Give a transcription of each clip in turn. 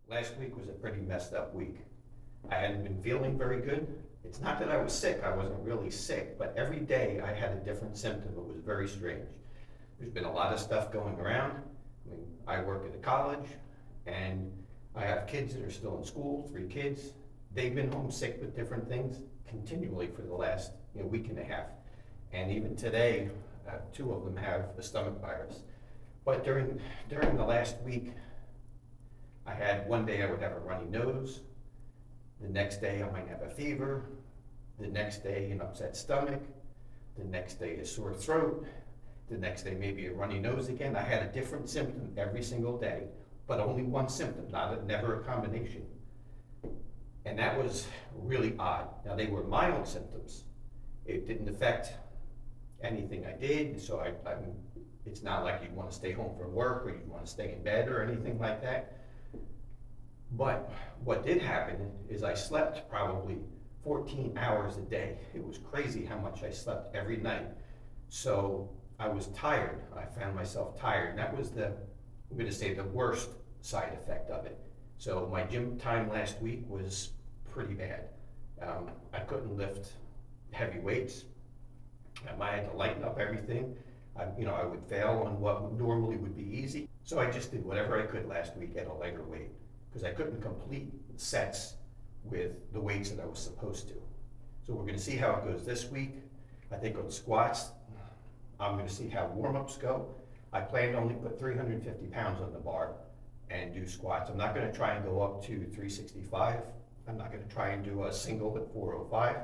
Last week was a pretty messed up week. I hadn't been feeling very good. It's not that I was sick, I wasn't really sick, but every day I had a different symptom. It was very strange. There's been a lot of stuff going around. I mean, I work at a college and I have kids that are still in school, 3 kids. They've been homesick with different things continually for the last week and a half. And even today, 2 of them have the stomach virus. But during the last week, I had one day I would have a runny nose. The next day I might have a fever. The next day an upset stomach. The next day a sore throat. The next day maybe a runny nose again. I had a different symptom every single day, but only one symptom, never a combination. And that was really odd. Now they were mild symptoms. It didn't affect anything I did, so it's not like you'd want to stay home from work or you'd want to stay in bed or anything like that. But what did happen is I slept probably 14 hours a day. It was crazy how much I slept every night. So I was tired. I found myself tired. And that was I'm going to say the worst side effect of it. So my gym time last week was pretty bad. I couldn't lift heavy weights. I had to lighten up everything. I would fail on what normally would be easy. So I just did whatever I could last week at a lighter weight, because I couldn't complete sets with the weights that I was supposed to. So we're gonna see how it goes this week. I think on squats, I'm gonna see how warm-ups go. I plan to only put 350 pounds on the bar and do squats. I'm not gonna try and go up to 365. I'm not gonna try and do a single at 405.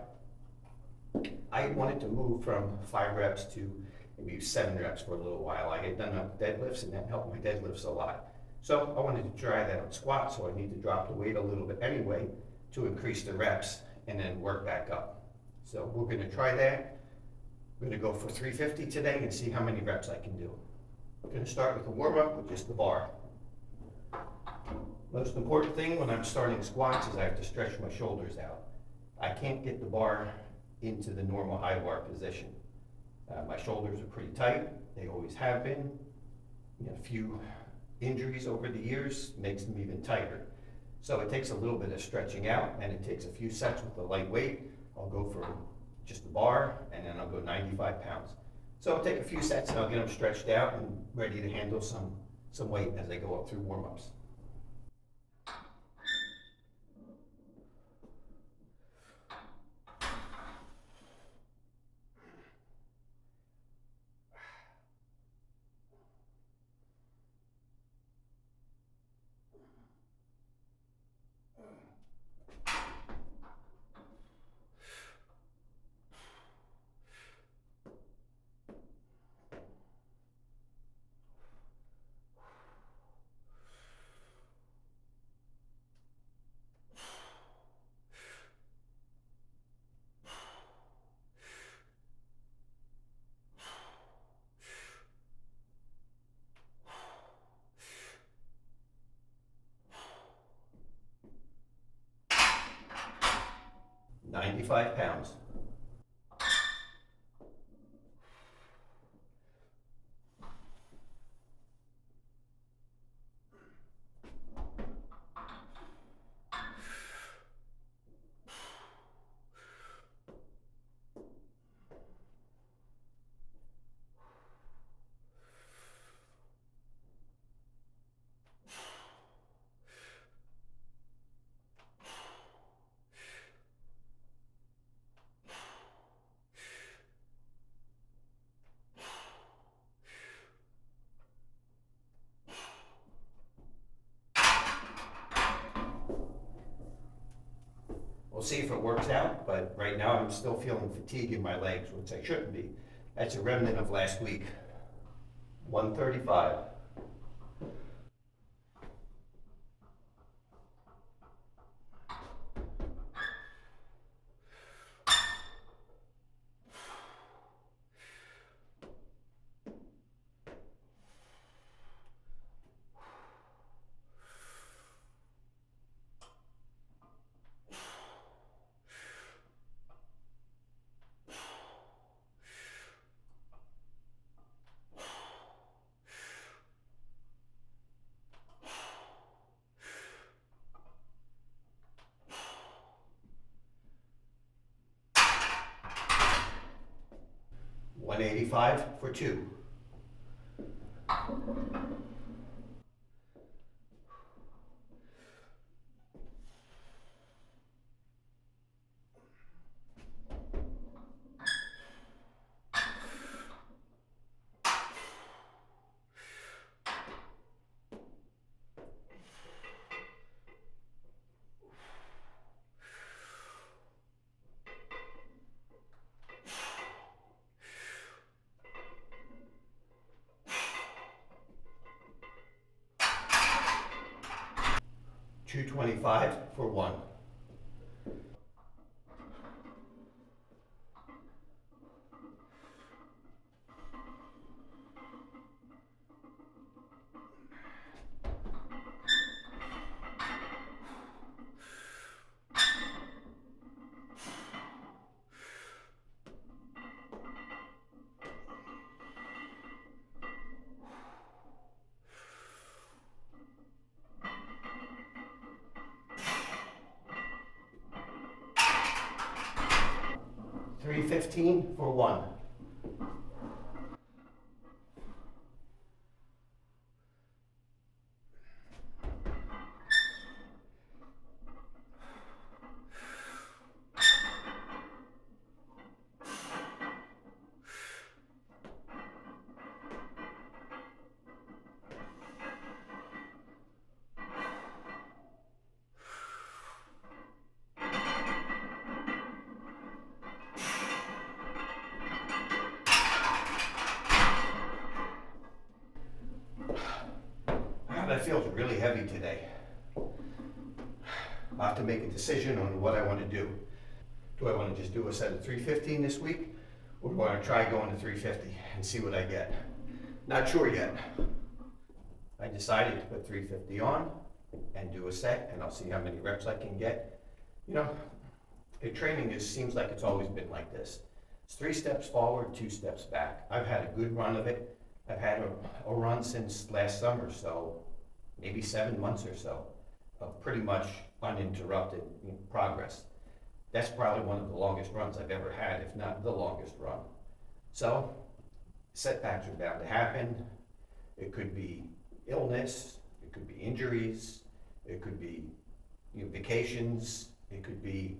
I wanted to move from 5 reps to maybe 7 reps for a little while. I had done deadlifts and that helped my deadlifts a lot. So I wanted to try that on squats, so I need to drop the weight a little bit anyway to increase the reps and then work back up. So we're gonna try that. I'm gonna go for 350 today and see how many reps I can do. I'm gonna start with a warm up with just the bar. Most important thing when I'm starting squats is I have to stretch my shoulders out. I can't get the bar into the normal high bar position. My shoulders are pretty tight. They always have been. A few injuries over the years makes them even tighter. So it takes a little bit of stretching out, and it takes a few sets with the light weight. I'll go for just the bar, and then I'll go 95 pounds. So I'll take a few sets and I'll get them stretched out and ready to handle some weight as I go up through warm-ups. "95 pounds. We'll see if it works out, but right now I'm still feeling fatigue in my legs, which I shouldn't be. That's a remnant of last week. 135. 185 for 2. $225 for 1. $315 for 1. That feels really heavy today. I'll have to make a decision on what I want to do. Do I want to just do a set of 315 this week, or do I want to try going to 350 and see what I get? Not sure yet. I decided to put 350 on and do a set, and I'll see how many reps I can get. You know, training seems like it's always been like this. It's 3 steps forward, 2 steps back. I've had a good run of it. I've had a run since last summer, so maybe 7 months or so of pretty much uninterrupted progress. That's probably one of the longest runs I've ever had, if not the longest run. So, setbacks are bound to happen. It could be illness, it could be injuries, it could be vacations, it could be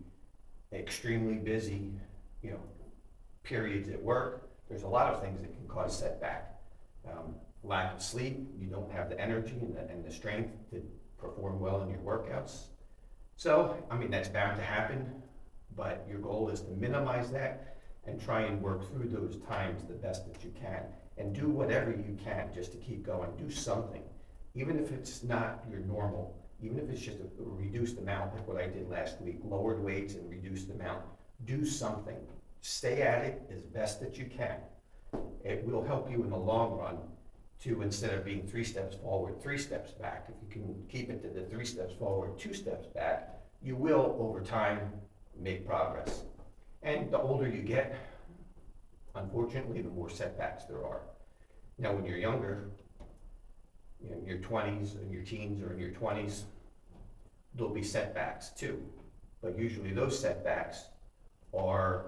extremely busy, periods at work. There's a lot of things that can cause setback. Lack of sleep, you don't have the energy and the strength to perform well in your workouts. So, that's bound to happen, but your goal is to minimize that and try and work through those times the best that you can. And do whatever you can just to keep going. Do something. Even if it's not your normal, even if it's just a reduced amount, like what I did last week, lowered weights and reduced amount. Do something. Stay at it as best that you can. It will help you in the long run to, instead of being 3 steps forward, 3 steps back. If you can keep it to the 3 steps forward, 2 steps back, you will, over time, make progress. And the older you get, unfortunately, the more setbacks there are. Now, when you're younger, in your 20s, in your teens, or in your 20s, there'll be setbacks too. But usually those setbacks are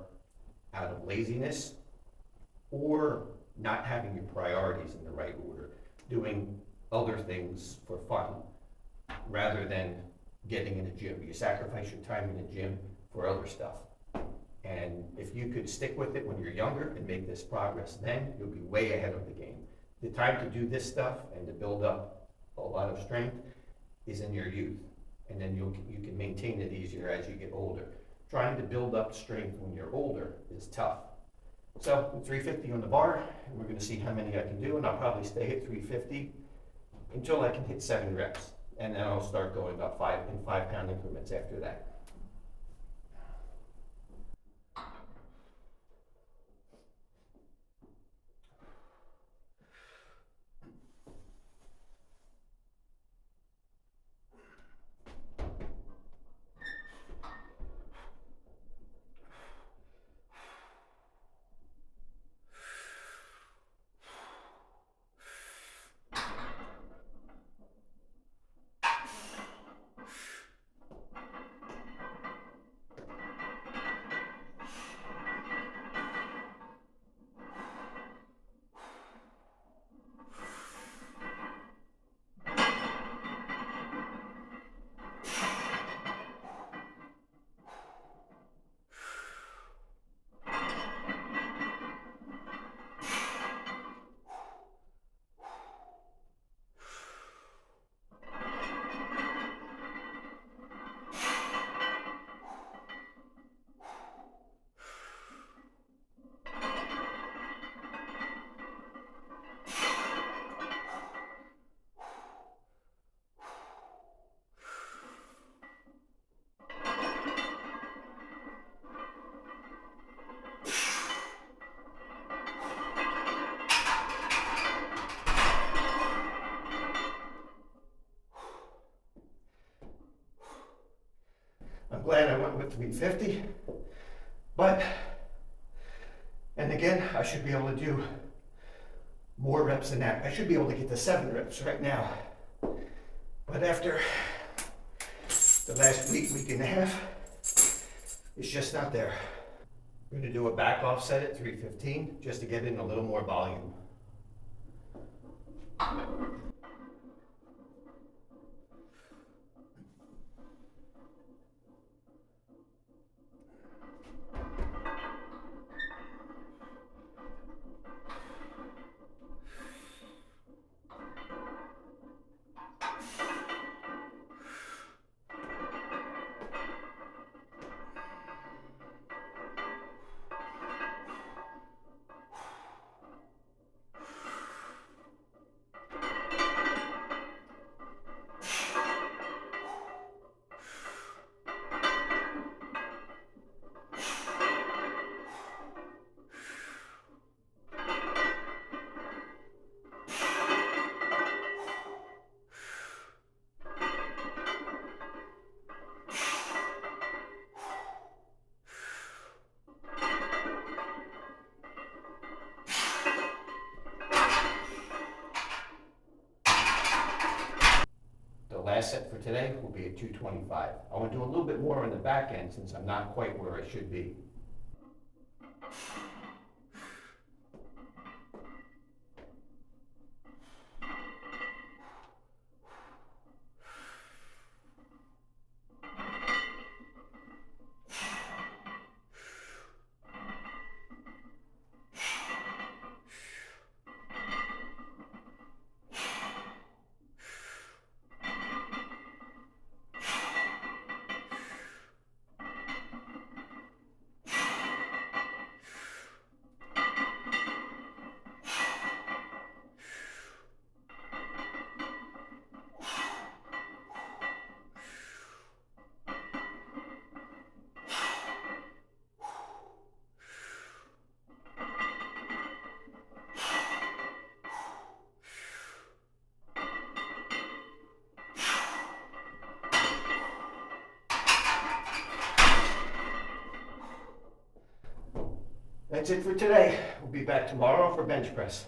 out of laziness or not having your priorities in the right order, doing other things for fun rather than getting in a gym. You sacrifice your time in the gym for other stuff. And if you could stick with it when you're younger and make this progress, then you'll be way ahead of the game. The time to do this stuff and to build up a lot of strength is in your youth. And then you can maintain it easier as you get older. Trying to build up strength when you're older is tough. So 350 on the bar, and we're going to see how many I can do, and I'll probably stay at 350 until I can hit 7 reps. And then I'll start going up 5-pound increments after that. glad I went with 350, but, and again, I should be able to do more reps than that. I should be able to get to 7 reps right now. But after the last week and a half, it's just not there. I'm gonna do a back offset at 315 just to get in a little more volume. The last set for today will be at 225. I want to do a little bit more on the back end since I'm not quite where I should be. That's it for today. We'll be back tomorrow for bench press.